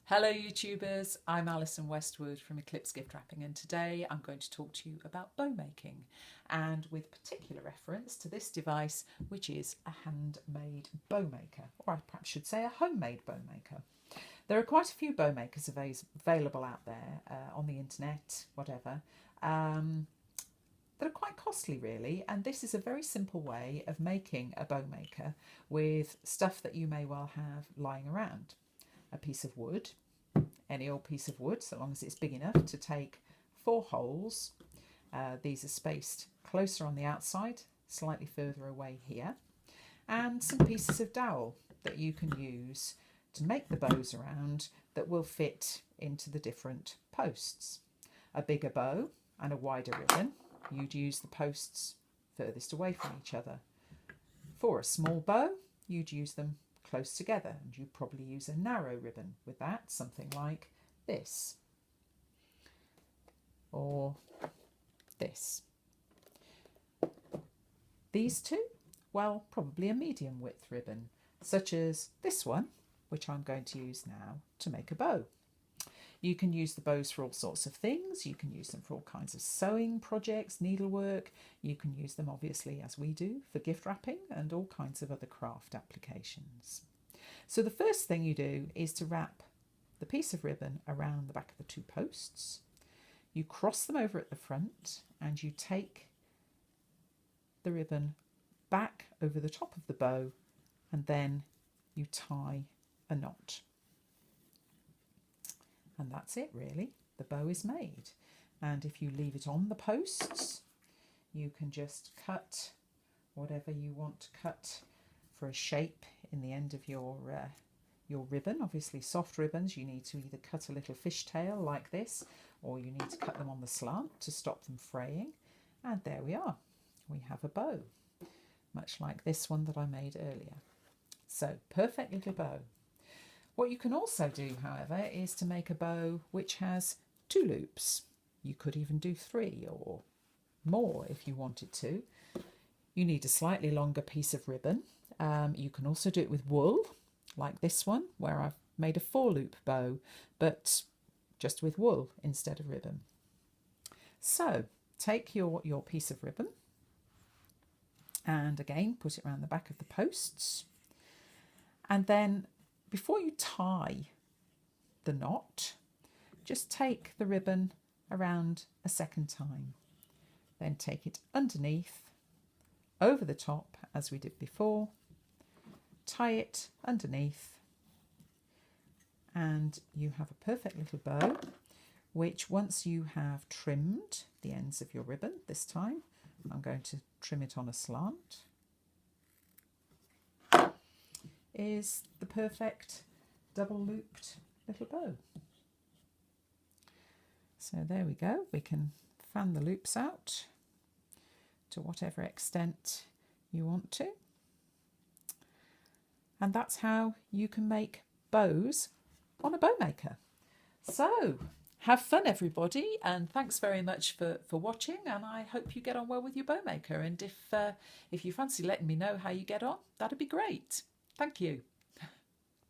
Hello YouTubers, I'm Alison Westwood from Eclipse gift wrapping, and today I'm going to talk to you about bow making, and with particular reference to this device, which is a handmade bow maker, or I perhaps should say a homemade bow maker. There are quite a few bow makers available out there on the internet, whatever, that are quite costly really, and this is a very simple way of making a bow maker with stuff that you may well have lying around. A piece of wood, any old piece of wood, so long as it's big enough to take 4 holes. These are spaced closer on the outside, slightly further away here, and some pieces of dowel that you can use to make the bows around that will fit into the different posts. A bigger bow and a wider ribbon, you'd use the posts furthest away from each other. For a small bow, you'd use them close together, and you probably use a narrow ribbon with that, something like this or this. These two, well, probably a medium width ribbon, such as this one, which I'm going to use now to make a bow. You can use the bows for all sorts of things. You can use them for all kinds of sewing projects, needlework. You can use them, obviously, as we do, for gift wrapping and all kinds of other craft applications. So the first thing you do is to wrap the piece of ribbon around the back of the 2 posts. You cross them over at the front and you take the ribbon back over the top of the bow, and then you tie a knot. And that's it really, the bow is made. And if you leave it on the posts, you can just cut whatever you want to cut for a shape in the end of your ribbon. Obviously soft ribbons, you need to either cut a little fishtail like this, or you need to cut them on the slant to stop them fraying. And there we are, we have a bow, much like this one that I made earlier. So perfect little bow. What you can also do, however, is to make a bow which has 2 loops. You could even do 3 or more if you wanted to. You need a slightly longer piece of ribbon. You can also do it with wool, like this one, where I've made a 4-loop bow, but just with wool instead of ribbon. So take your piece of ribbon and again put it around the back of the posts, and then before you tie the knot, just take the ribbon around a second time. Then take it underneath, over the top as we did before, tie it underneath, and you have a perfect little bow, which once you have trimmed the ends of your ribbon, this time I'm going to trim it on a slant, is the perfect double looped little bow. So there we go, we can fan the loops out to whatever extent you want to. And that's how you can make bows on a bow maker. So have fun everybody, and thanks very much for watching, and I hope you get on well with your bow maker, and if you fancy letting me know how you get on, that'd be great. Thank you.